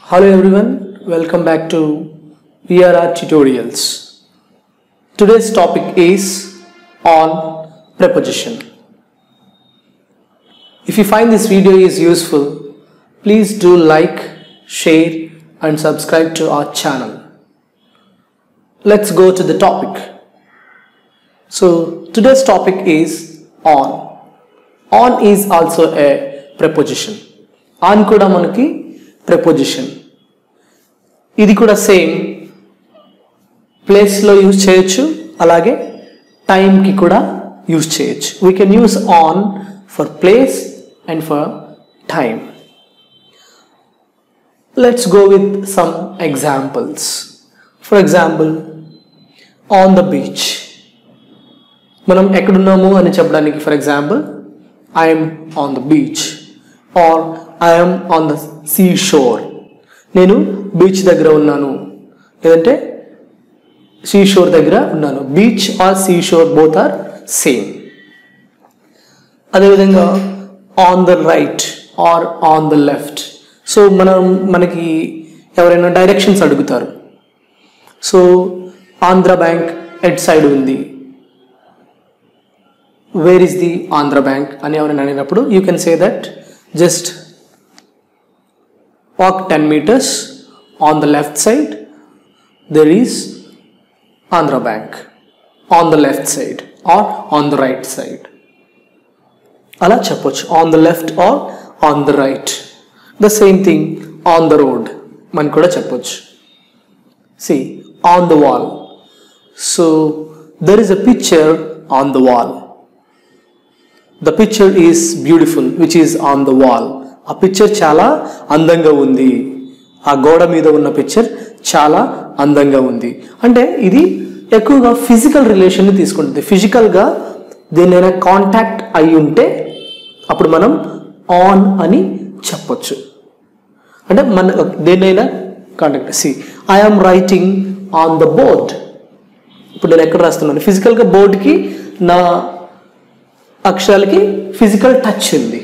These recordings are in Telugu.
Hello everyone, welcome back to VRR Tutorials. Today's topic is on preposition. If you find this video is useful, please do like, share and subscribe to our channel. Let's go to the topic. So today's topic is on. On is also a preposition. On kuda manaki preposition. ఇది కూడా సేమ్ ప్లేస్లో యూజ్ చేయొచ్చు, అలాగే టైంకి కూడా యూజ్ చేయొచ్చు. We can use on for place and for time. Let's go with some examples. For example, on the beach. మనం ఎక్కడున్నాము అని చెప్పడానికి for example, I'm on the beach or I'm on the sea shore. నేను బీచ్ దగ్గర ఉన్నాను, లేదంటే సీ షోర్ దగ్గర ఉన్నాను. Beach or sea shore both are same. అదేవిధంగా on the right or on the left. So మనకి ఎవరైనా డైరెక్షన్స్ అడుగుతారు. So Andhra bank at side ఉంది, where is the Andhra bank అని ఎవరైనా అడిగినప్పుడు you can say that just walk 10 meters, on the left side there is Andhra Bank, on the left side or on the right side. Ala cheppochu, on the left or on the right. The same thing on the road man kuda cheppochu. See, on the wall. So there is a picture on the wall. The picture is beautiful which is on the wall. ఆ పిక్చర్ చాలా అందంగా ఉంది, ఆ గోడ మీద ఉన్న పిక్చర్ చాలా అందంగా ఉంది. అంటే ఇది ఎక్కువగా ఫిజికల్ రిలేషన్ని తీసుకుంటుంది. ఫిజికల్గా దేన్నైనా కాంటాక్ట్ అయి ఉంటే అప్పుడు మనం ఆన్ అని చెప్పొచ్చు. అంటే మన దేన్నైనా contact. See, I am writing on the board. ఇప్పుడు నేను ఎక్కడ రాస్తున్నాను, ఫిజికల్గా బోర్డుకి నా అక్షరాలకి ఫిజికల్ టచ్ ఉంది.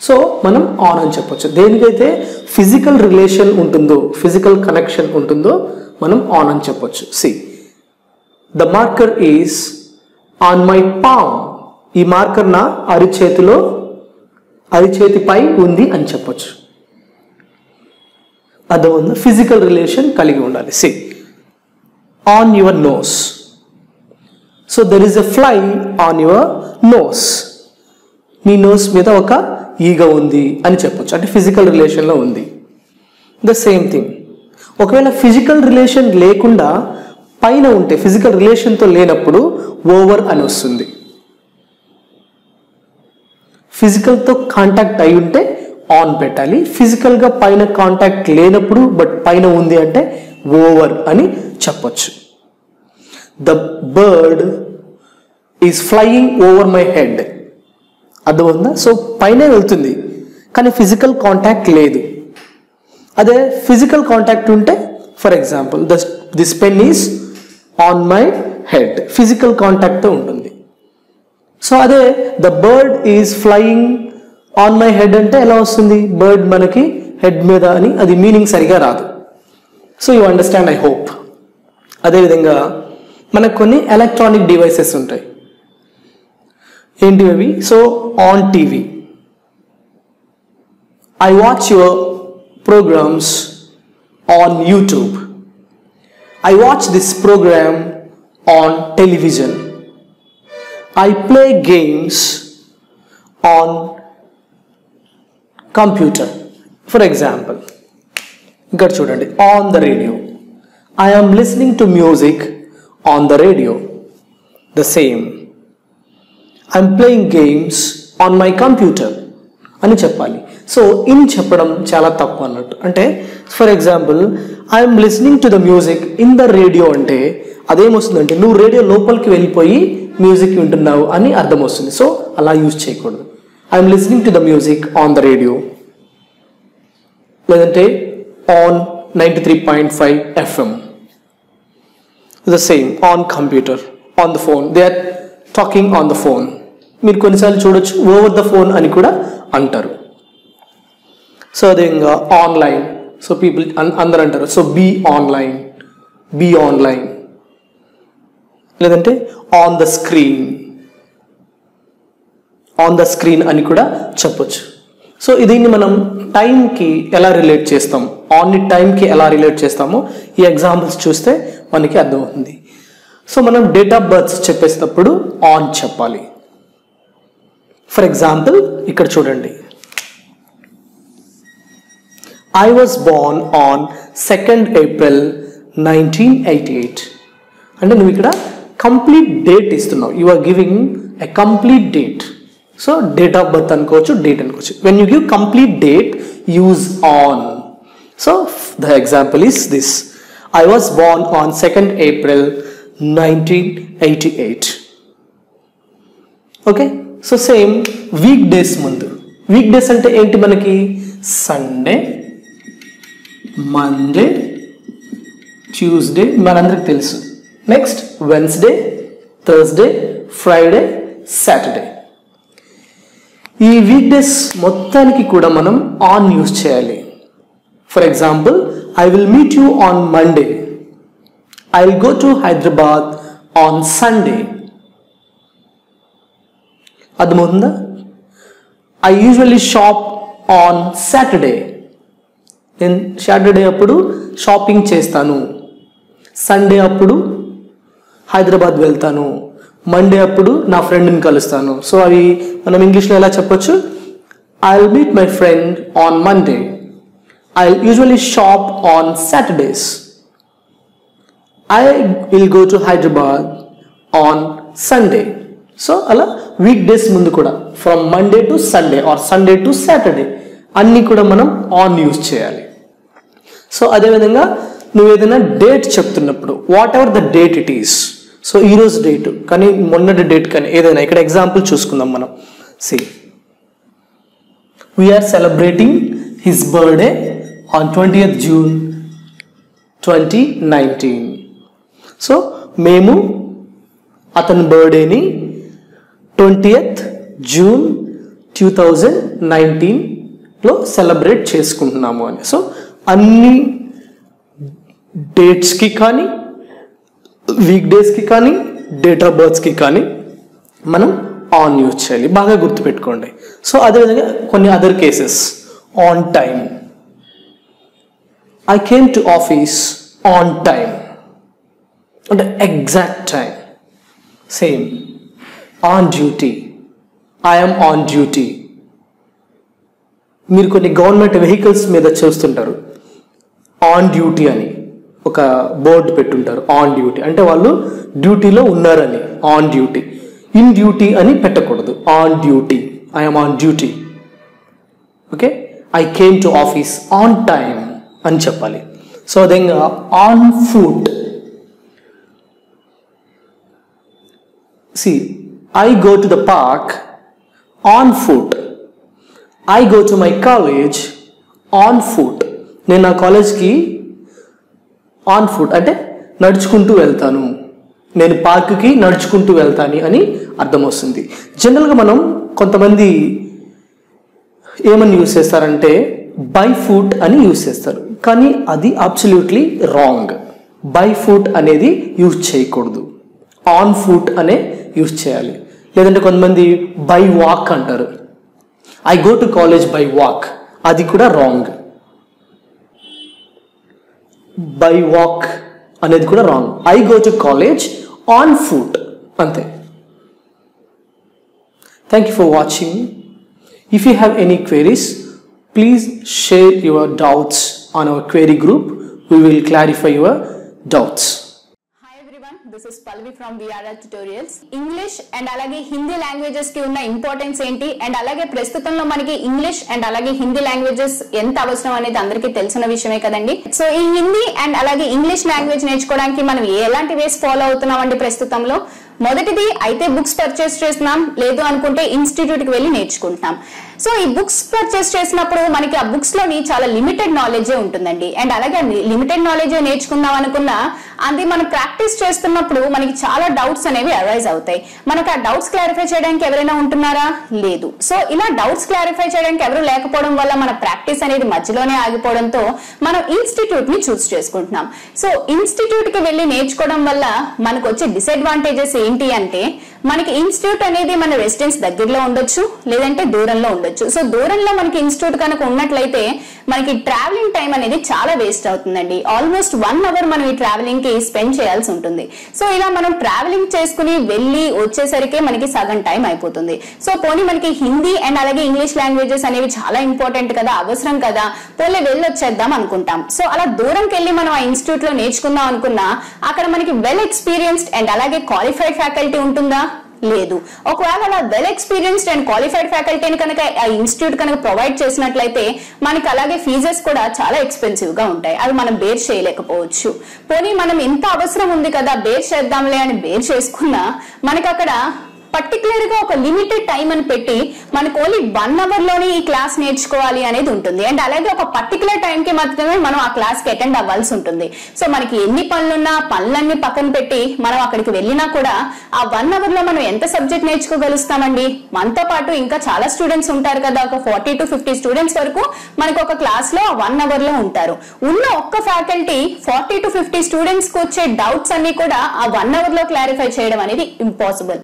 సో మనం ఆన్ అని చెప్పొచ్చు. దేనికైతే ఫిజికల్ రిలేషన్ ఉంటుందో, ఫిజికల్ కనెక్షన్ ఉంటుందో మనం ఆన్ అని చెప్పొచ్చు. See, the marker is on my palm. ఈ మార్కర్ నా అరిచేతిపై ఉంది అని చెప్పొచ్చు. అదొంది ఫిజికల్ రిలేషన్ కలిగి ఉండాలి. See, on your nose. So there is a fly on your nose. మీ నోస్ మీద ఒక ఈగ ఉంది అని చెప్పొచ్చు, అంటే ఫిజికల్ రిలేషన్లో ఉంది. ద సేమ్ థింగ్, ఒకవేళ ఫిజికల్ రిలేషన్ లేకుండా పైన ఉంటే, ఫిజికల్ రిలేషన్తో లేనప్పుడు ఓవర్ అని వస్తుంది. ఫిజికల్తో కాంటాక్ట్ అయి ఉంటే ఆన్ పెట్టాలి. ఫిజికల్గా పైన కాంటాక్ట్ లేనప్పుడు బట్ పైన ఉంది అంటే ఓవర్ అని చెప్పొచ్చు. The bird is flying over my head. అర్థమవుతుందా? సో పైన వెళ్తుంది కానీ ఫిజికల్ కాంటాక్ట్ లేదు. అదే ఫిజికల్ కాంటాక్ట్ ఉంటే, for example this pen is on my head, physical కాంటాక్ట్తో ఉంటుంది. సో అదే the bird is flying on my head అంటే ఎలా వస్తుంది, బర్డ్ మనకి హెడ్ మీద అని, అది మీనింగ్ సరిగా రాదు. So you understand, I hope. అదేవిధంగా మనకు కొన్ని ఎలక్ట్రానిక్ డివైసెస్ ఉంటాయి. ఏంటి అవి? So on TV, I watch your programmes on YouTube. I watch this programme on television. I play games on computer. For example, ఇక్కడ చూడండి, on the radio. I am listening to music on the radio. The same, I'm playing games on my computer అని చెప్పాలి. సో ఇన్ చెప్పడం చాలా తప్పు అన్నట్టు. అంటే for example, I'm listening to the music in the radio అంటే అదేమొస్తుందంటే నువ్వు రేడియో లోపలికి వెళ్ళిపోయి మ్యూజిక్ వింటున్నావు అని అర్థం వస్తుంది. సో అలా యూజ్ చేయకూడదు. I'm listening to the music on the radio, లేదంటే on 93.5 FM. The same, on computer, on the phone. They are talking on the phone. మీరు కొన్నిసార్లు చూడొచ్చు ఓవర్ ద ఫోన్ అని కూడా అంటారు. సో అదేవిధంగా ఆన్లైన్. సో పీపుల్ అందరూ అంటారు. సో బీ ఆన్లైన్ లేదంటే ఆన్ ద స్క్రీన్ అని కూడా చెప్పొచ్చు. సో దీన్ని మనం టైంకి ఎలా రిలేట్ చేస్తాం, ఆన్ని టైంకి ఎలా రిలేట్ చేస్తామో ఈ ఎగ్జాంపుల్స్ చూస్తే మనకి అర్థమవుతుంది. సో మనం డేట్ ఆఫ్ బర్త్ చెప్పేటప్పుడు ఆన్ చెప్పాలి. ఫర్ ఎగ్జాంపుల్ ఇక్కడ చూడండి, I was born on 2nd April 1988. అంటే నువ్వు ఇక్కడ కంప్లీట్ డేట్ ఇస్తున్నావు. You are giving a complete date. So date of birth అనుకోవచ్చు, డేట్ అనుకోవచ్చు. When you give complete date, use on. So the example is this, I was born on 2nd April 1988. Okay. So same week days ముందు, వీక్ డేస్ అంటే ఏంటి మనకి, సండే, మండే, ట్యూస్డే మనందరికి తెలుసు. Next Wednesday, Thursday, Friday, Saturday. ఈ వీక్ డేస్ మొత్తానికి కూడా మనం ఆన్ యూజ్ చేయాలి. For example, I will meet you on Monday, I will go to Hyderabad on Sunday. అర్థమవుతుందా? I usually shop on Saturday. నేను సాటర్డే అప్పుడు షాపింగ్ చేస్తాను, సండే అప్పుడు హైదరాబాద్ వెళ్తాను, మండే అప్పుడు నా ఫ్రెండ్ని కలుస్తాను. సో అవి మనం ఇంగ్లీష్లో ఎలా చెప్పొచ్చు, I will meet my friend on Monday, I usually shop on Saturdays, I will go to Hyderabad on Sunday. So అలా వీక్ డేస్ ముందు కూడా from Monday to Sunday or Sunday to Saturday అన్నీ కూడా మనం ఆన్ యూజ్ చేయాలి. సో అదేవిధంగా నువ్వు ఏదైనా డేట్ చెప్తున్నప్పుడు, whatever the date it is, so ఈరోజు డేట్ కానీ మొన్నటి డేట్ కానీ ఏదైనా, ఇక్కడ ఎగ్జాంపుల్ చూసుకుందాం మనం. See, we're celebrating his birthday on 20th June 2019. సో మేము అతని బర్త్డేని 20th June 2019లో సెలబ్రేట్ చేసుకుంటున్నాము అని. సో అన్ని డేట్స్కి కానీ, వీక్ డేస్కి కానీ, డేట్ ఆఫ్ బర్త్స్కి కానీ మనం ఆన్ యూజ్ చేయాలి. బాగా గుర్తుపెట్టుకోండి. సో అదేవిధంగా కొన్ని other cases, on time, I came to office on time అంటే exact time. Same on duty, I'm on duty. మీరు కొన్ని గవర్నమెంట్ వెహికల్స్ మీద చూస్తుంటారు, ఆన్ డ్యూటీ అని ఒక బోర్డు పెట్టుంటారు. ఆన్ డ్యూటీ అంటే వాళ్ళు డ్యూటీలో ఉన్నారని, ఆన్ డ్యూటీ. ఇన్ డ్యూటీ అని పెట్టకూడదు, on duty, I'm on duty. Okay, I came to office on time అని చెప్పాలి. సో అదేవిధంగా on foot, see, I go to the park on foot, I go to my college on foot. నేను నా కాలేజ్కి ఆన్ ఫుట్ అంటే నడుచుకుంటూ వెళ్తాను, నేను పార్క్కి నడుచుకుంటూ వెళ్తాను అని అర్థం వస్తుంది. జనరల్గా మనం కొంతమంది ఏమని యూజ్ చేస్తారంటే బై ఫుట్ అని యూజ్ చేస్తారు, కానీ అది అబ్సల్యూట్లీ రాంగ్. బై ఫుట్ అనేది యూజ్ చేయకూడదు, ఆన్ ఫుట్ అనే యూజ్ చేయాలి. లేదంటే కొంతమంది బై వాక్ అంటారు, I go to college by walk, అది కూడా రాంగ్. బై వాక్ అనేది కూడా wrong. I go to college on foot అంతే. Thank you for watching. If you have any queries, please share your doubts on our query group. We will clarify your doubts. This is Pallavi from VRR Tutorials. English and alage Hindi languages ki unna importance enti and alage prastutamlo manaki English and alage Hindi languages enta avasram anedi andariki telusina vishayame kadandi. So ee Hindi and alage English language నేర్చుకోవడానికి మనం ఎలాంటి వేస్ ఫాలో అవుతున్నామండి ప్రస్తుతంలో? మొదటిది అయితే బుక్స్ పర్చేస్ చేస్తున్నాం, లేదు అనుకుంటే ఇన్స్టిట్యూట్కి వెళ్ళి నేర్చుకుంటున్నాం. సో ఈ బుక్స్ పర్చేస్ చేసినప్పుడు మనకి ఆ బుక్స్ లోని చాలా లిమిటెడ్ నాలెడ్జే ఉంటుందండి. అండ్ అలాగే లిమిటెడ్ నాలెడ్జే నేర్చుకుందాం అనుకున్నా అది మనం ప్రాక్టీస్ చేస్తున్నప్పుడు మనకి చాలా డౌట్స్ అనేవి అరైజ్ అవుతాయి. మనకు ఆ డౌట్స్ క్లారిఫై చేయడానికి ఎవరైనా ఉంటున్నారా? లేదు. సో ఇలా డౌట్స్ క్లారిఫై చేయడానికి ఎవరు లేకపోవడం వల్ల మన ప్రాక్టీస్ అనేది మధ్యలోనే ఆగిపోవడంతో మనం ఇన్స్టిట్యూట్ ని చూస్ చేసుకుంటున్నాం. సో ఇన్స్టిట్యూట్ కి వెళ్ళి నేర్చుకోవడం వల్ల మనకు వచ్చే డిసడ్వాంటేజెస్ ఏంటి అంటే మనకి ఇన్స్టిట్యూట్ అనేది మన రెసిడెన్స్ దగ్గరలో ఉండొచ్చు, లేదంటే దూరంలో ఉండొచ్చు. సో దూరంలో మనకి ఇన్స్టిట్యూట్ కనుక ఉన్నట్లయితే మనకి ట్రావెలింగ్ టైం అనేది చాలా వేస్ట్ అవుతుందండి. ఆల్మోస్ట్ 1 hour మనం ఈ ట్రావెలింగ్ కి స్పెండ్ చేయాల్సి ఉంటుంది. సో ఇలా మనం ట్రావెలింగ్ చేసుకుని వెళ్ళి వచ్చేసరికి మనకి సగం టైం అయిపోతుంది. సో పోనీ మనకి హిందీ అండ్ అలాగే ఇంగ్లీష్ లాంగ్వేజెస్ అనేవి చాలా ఇంపార్టెంట్ కదా, అవసరం కదా, పోలే వెళ్ళి వచ్చేద్దాం అనుకుంటాం. సో అలా దూరంకి వెళ్ళి మనం ఆ ఇన్స్టిట్యూట్ లో నేర్చుకుందాం అనుకున్నా అక్కడ మనకి వెల్ ఎక్స్పీరియన్స్డ్ అండ్ అలాగే క్వాలిఫైడ్ ఫ్యాకల్టీ ఉంటుందా? లేదు. ఒకవేళ అలా వెల్ ఎక్స్పీరియన్స్డ్ అండ్ క్వాలిఫైడ్ ఫ్యాకల్టీని కనుక ఆ ఇన్స్టిట్యూట్ కనుక ప్రొవైడ్ చేసినట్లయితే మనకి అలాగే ఫీజెస్ కూడా చాలా ఎక్స్పెన్సివ్ గా ఉంటాయి. అవి మనం బేర్ చేయలేకపోవచ్చు. పోనీ మనం ఎంత అవసరం ఉంది కదా బేర్ చేద్దాంలే అని బేర్ చేసుకున్నా మనకి అక్కడ పర్టికులర్ గా ఒక లిమిటెడ్ టైం అని పెట్టి మనకు ఓన్లీ 1 hour లోనే ఈ క్లాస్ నేర్చుకోవాలి అనేది ఉంటుంది. అండ్ అలాగే ఒక పర్టికులర్ టైం కి మాత్రమే మనం ఆ క్లాస్ కి అటెండ్ అవ్వాల్సి ఉంటుంది. సో మనకి ఎన్ని పనులున్నా పనులన్నీ పక్కన పెట్టి మనం అక్కడికి వెళ్ళినా కూడా ఆ 1 hour లో మనం ఎంత సబ్జెక్ట్ నేర్చుకోగలుగుతామండి? మనతో పాటు ఇంకా చాలా స్టూడెంట్స్ ఉంటారు కదా, ఒక 40 to 50 స్టూడెంట్స్ వరకు మనకు ఒక క్లాస్ లో 1 hour లో ఉంటారు. ఉన్న ఒక్క ఫ్యాకల్టీ 40 to 50 స్టూడెంట్స్ కి వచ్చే డౌట్స్ అన్ని కూడా ఆ 1 hour లో క్లారిఫై చేయడం అనేది ఇంపాసిబుల్.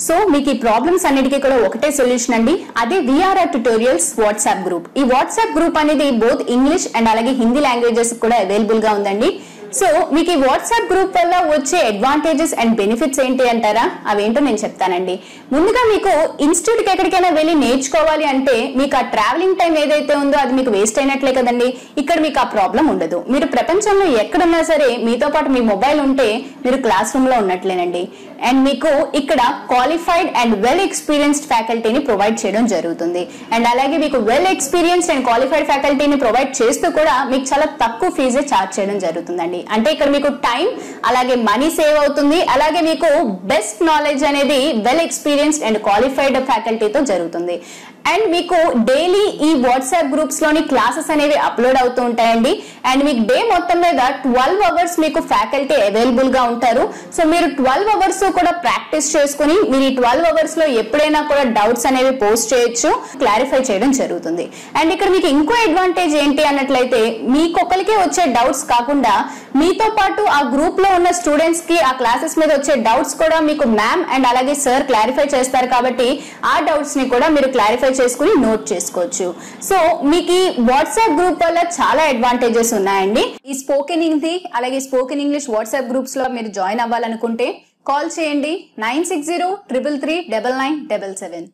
సో మీకు ఈ ప్రాబ్లమ్స్ అన్నిటికీ కూడా ఒకటే సొల్యూషన్ అండి, అదే VRR Tutorials వాట్సాప్ గ్రూప్. ఈ వాట్సాప్ గ్రూప్ అనేది బోత్ ఇంగ్లీష్ అండ్ అలాగే హిందీ లాంగ్వేజెస్ కూడా అవైలబుల్ గా ఉందండి. సో మీకు ఈ వాట్సాప్ గ్రూప్ వల్ల వచ్చే అడ్వాంటేజెస్ అండ్ బెనిఫిట్స్ ఏంటి అంటారా? అవేంటో నేను చెప్తానండి. ముందుగా మీకు ఇన్స్టిట్యూట్ కి ఎక్కడికైనా వెళ్ళి నేర్చుకోవాలి అంటే మీకు ఆ ట్రావెలింగ్ టైం ఏదైతే ఉందో అది మీకు వేస్ట్ అయినట్లే కదండి. ఇక్కడ మీకు ఆ ప్రాబ్లం ఉండదు. మీరు ప్రపంచంలో ఎక్కడున్నా సరే మీతో పాటు మీ మొబైల్ ఉంటే మీరు క్లాస్ రూమ్ లో ఉన్నట్లేనండి. అండ్ మీకు ఇక్కడ క్వాలిఫైడ్ అండ్ వెల్ ఎక్స్పీరియన్స్డ్ ఫ్యాకల్టీని ప్రొవైడ్ చేయడం జరుగుతుంది. అండ్ అలాగే మీకు వెల్ ఎక్స్పీరియన్స్డ్ అండ్ క్వాలిఫైడ్ ఫ్యాకల్టీని ప్రొవైడ్ చేస్తూ కూడా మీకు చాలా తక్కువ ఫీజే ఛార్జ్ చేయడం జరుగుతుందండి. అంటే ఇక్కడ మీకు టైం అలాగే మనీ సేవ్ అవుతుంది. అలాగే మీకు బెస్ట్ నాలెడ్జ్ అనేది వెల్ ఎక్స్పీరియన్స్డ్ అండ్ క్వాలిఫైడ్ ఫ్యాకల్టీతో జరుగుతుంది. అండ్ మీకు డైలీ ఈ వాట్సాప్ గ్రూప్స్ లోని క్లాసెస్ అనేవి అప్లోడ్ అవుతూ ఉంటాయండి. అండ్ మీకు డే మొత్తం మీద 12 hours మీకు ఫ్యాకల్టీ అవైలబుల్ గా ఉంటారు. సో మీరు 12 hours కూడా ప్రాక్టీస్ చేసుకుని మీరు ఈ 12 hours లో ఎప్పుడైనా కూడా డౌట్స్ అనేవి పోస్ట్ చేయొచ్చు, క్లారిఫై చేయడం జరుగుతుంది. అండ్ ఇక్కడ మీకు ఇంకో అడ్వాంటేజ్ ఏంటి అన్నట్లయితే మీకొకరికే వచ్చే డౌట్స్ కాకుండా మీతో పాటు ఆ గ్రూప్ లో ఉన్న స్టూడెంట్స్ కి ఆ క్లాసెస్ మీద వచ్చే డౌట్స్ కూడా మీకు మ్యామ్ అండ్ అలాగే సార్ క్లారిఫై చేస్తారు కాబట్టి ఆ డౌట్స్ ని కూడా మీరు క్లారిఫై చేసుకుని నోట్ చేసుకోవచ్చు. సో మీకు ఈ వాట్సాప్ గ్రూప్ వల్ల చాలా అడ్వాంటేజెస్ ఉన్నాయండి. ఈ స్పోకెన్ హిందీ అలాగే స్పోకెన్ ఇంగ్లీష్ వాట్సాప్ గ్రూప్స్ లో మీరు జాయిన్ అవ్వాలనుకుంటే కాల్ చేయండి 9603339977.